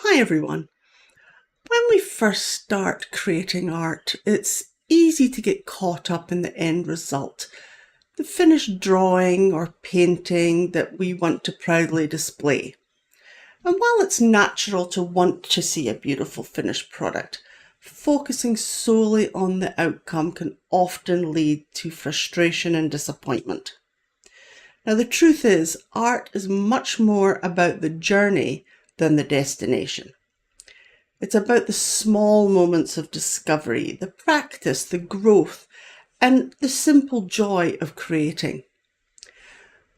Hi everyone. When we first start creating art, it's easy to get caught up in the end result, the finished drawing or painting that we want to proudly display. And while it's natural to want to see a beautiful finished product, focusing solely on the outcome can often lead to frustration and disappointment. Now, the truth is, art is much more about the journey than the destination. It's about the small moments of discovery, the practice, the growth, and the simple joy of creating.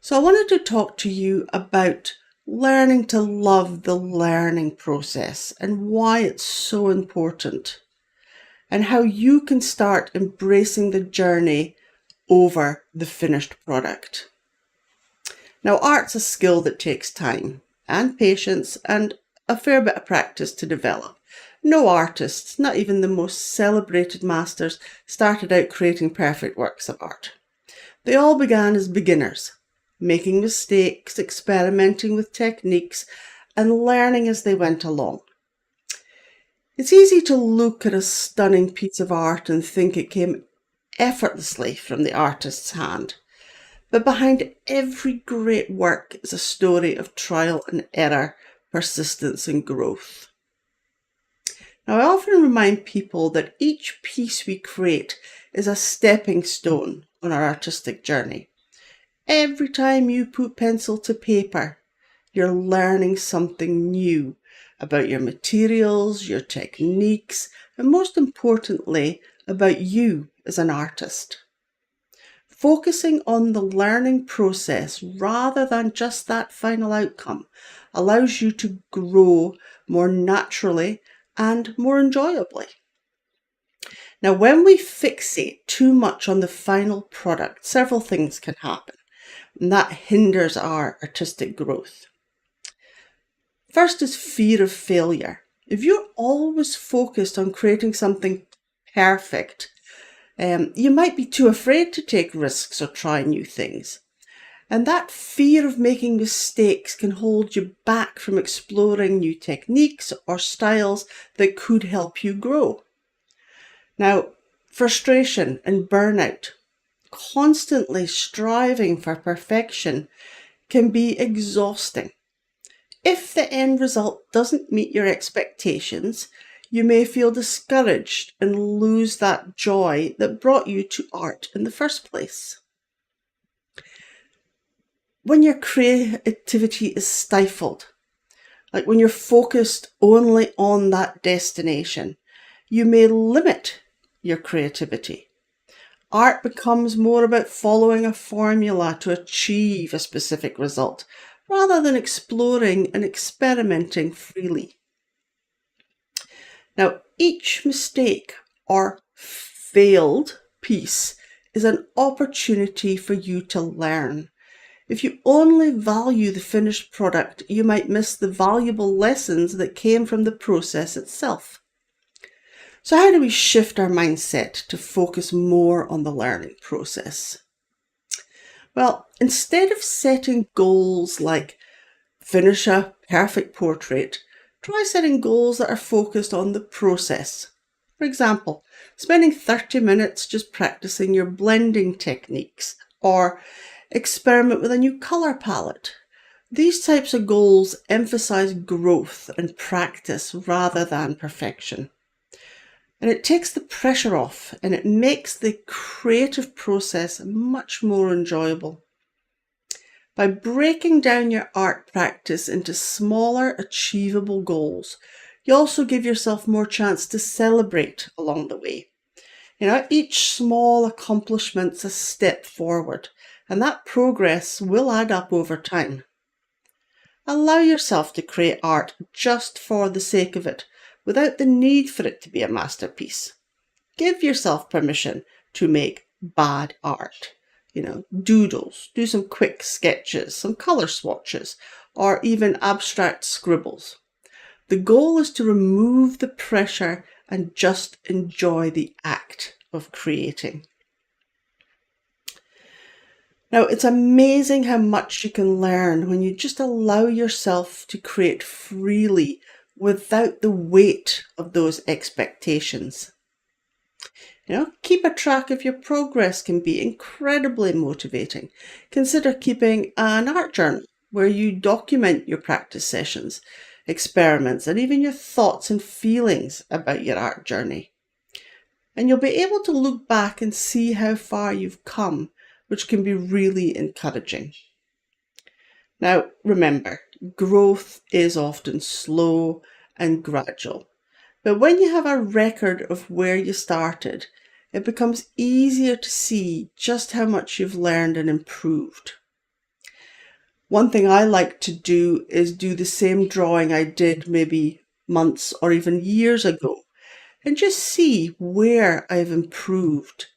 So I wanted to talk to you about learning to love the learning process and why it's so important, and how you can start embracing the journey over the finished product. Now, art's a skill that takes time and patience and a fair bit of practice to develop. No artists, not even the most celebrated masters, started out creating perfect works of art. They all began as beginners, making mistakes, experimenting with techniques, and learning as they went along. It's easy to look at a stunning piece of art and think it came effortlessly from the artist's hand. But behind every great work is a story of trial and error, persistence and growth. Now, I often remind people that each piece we create is a stepping stone on our artistic journey. Every time you put pencil to paper, you're learning something new about your materials, your techniques, and most importantly, about you as an artist. Focusing on the learning process rather than just that final outcome allows you to grow more naturally and more enjoyably. Now, when we fixate too much on the final product, several things can happen, and that hinders our artistic growth. First is fear of failure. If you're always focused on creating something perfect, you might be too afraid to take risks or try new things. And that fear of making mistakes can hold you back from exploring new techniques or styles that could help you grow. Now, frustration and burnout, constantly striving for perfection, can be exhausting. If the end result doesn't meet your expectations, you may feel discouraged and lose that joy that brought you to art in the first place. When your creativity is stifled, like when you're focused only on that destination, you may limit your creativity. Art becomes more about following a formula to achieve a specific result, rather than exploring and experimenting freely. Now, each mistake or failed piece is an opportunity for you to learn. If you only value the finished product, you might miss the valuable lessons that came from the process itself. So how do we shift our mindset to focus more on the learning process? Well, instead of setting goals like finish a perfect portrait, try setting goals that are focused on the process. For example, spending 30 minutes just practicing your blending techniques, or experiment with a new colour palette. These types of goals emphasize growth and practice rather than perfection. And it takes the pressure off and it makes the creative process much more enjoyable. By breaking down your art practice into smaller, achievable goals, you also give yourself more chance to celebrate along the way. Each small accomplishment's a step forward, and that progress will add up over time. Allow yourself to create art just for the sake of it, without the need for it to be a masterpiece. Give yourself permission to make bad art. Doodles, do some quick sketches, some colour swatches, or even abstract scribbles. The goal is to remove the pressure and just enjoy the act of creating. Now, it's amazing how much you can learn when you just allow yourself to create freely without the weight of those expectations. Keep a track of your progress can be incredibly motivating. Consider keeping an art journal where you document your practice sessions, experiments, and even your thoughts and feelings about your art journey. And you'll be able to look back and see how far you've come, which can be really encouraging. Now, remember, growth is often slow and gradual. But when you have a record of where you started, it becomes easier to see just how much you've learned and improved. One thing I like to do is do the same drawing I did maybe months or even years ago and just see where I've improved.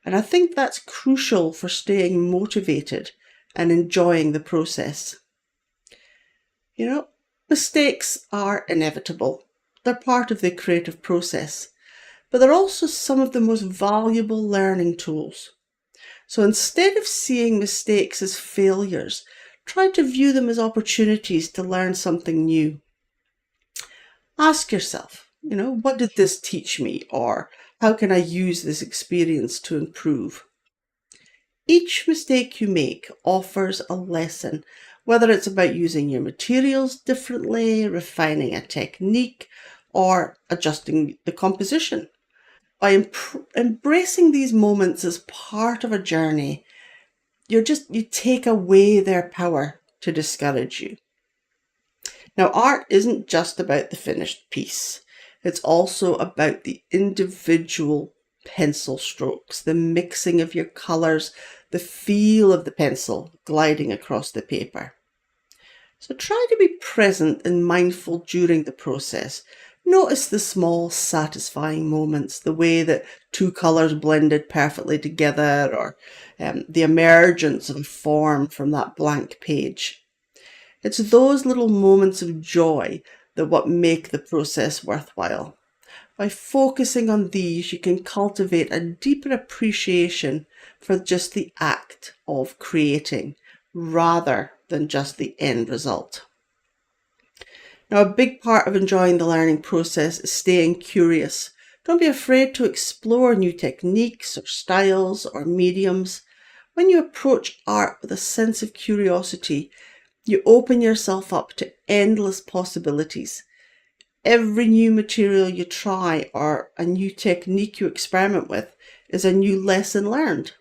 And I think that's crucial for staying motivated and enjoying the process. Mistakes are inevitable. They're part of the creative process, but they're also some of the most valuable learning tools. So instead of seeing mistakes as failures, try to view them as opportunities to learn something new. Ask yourself, what did this teach me? Or how can I use this experience to improve? Each mistake you make offers a lesson, whether it's about using your materials differently, refining a technique, or adjusting the composition. By embracing these moments as part of a journey, you take away their power to discourage you. Now, art isn't just about the finished piece. It's also about the individual pencil strokes, the mixing of your colors, the feel of the pencil gliding across the paper. So try to be present and mindful during the process. Notice the small, satisfying moments, the way that two colors blended perfectly together, or the emergence of a form from that blank page. It's those little moments of joy that what make the process worthwhile. By focusing on these, you can cultivate a deeper appreciation for just the act of creating, rather than just the end result. Now, a big part of enjoying the learning process is staying curious. Don't be afraid to explore new techniques or styles or mediums. When you approach art with a sense of curiosity, you open yourself up to endless possibilities. Every new material you try or a new technique you experiment with is a new lesson learned.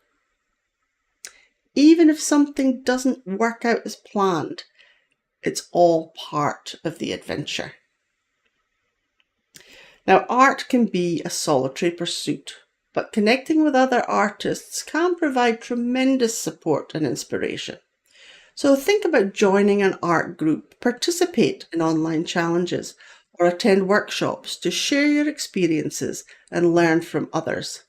Even if something doesn't work out as planned, it's all part of the adventure. Now, art can be a solitary pursuit, but connecting with other artists can provide tremendous support and inspiration. So think about joining an art group, participate in online challenges, or attend workshops to share your experiences and learn from others.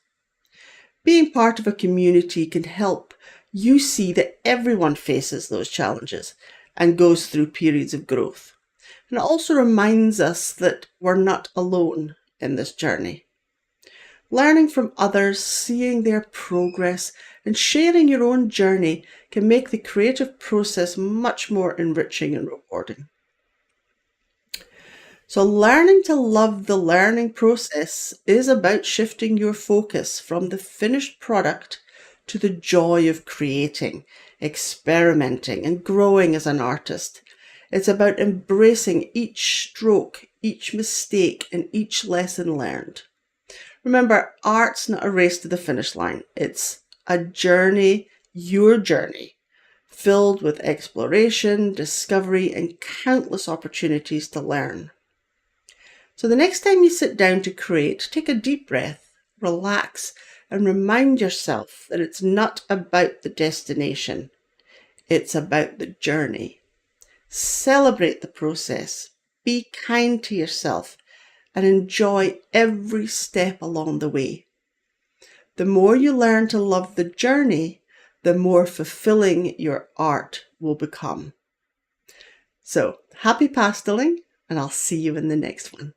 Being part of a community can help you see that everyone faces those challenges and goes through periods of growth. And it also reminds us that we're not alone in this journey. Learning from others, seeing their progress, and sharing your own journey can make the creative process much more enriching and rewarding. So learning to love the learning process is about shifting your focus from the finished product to the joy of creating, experimenting, and growing as an artist. It's about embracing each stroke, each mistake, and each lesson learned. Remember, art's not a race to the finish line. It's a journey, your journey, filled with exploration, discovery, and countless opportunities to learn. So the next time you sit down to create, take a deep breath, relax, and remind yourself that it's not about the destination. It's about the journey. Celebrate the process. Be kind to yourself and enjoy every step along the way. The more you learn to love the journey, the more fulfilling your art will become. So, happy pasteling, and I'll see you in the next one.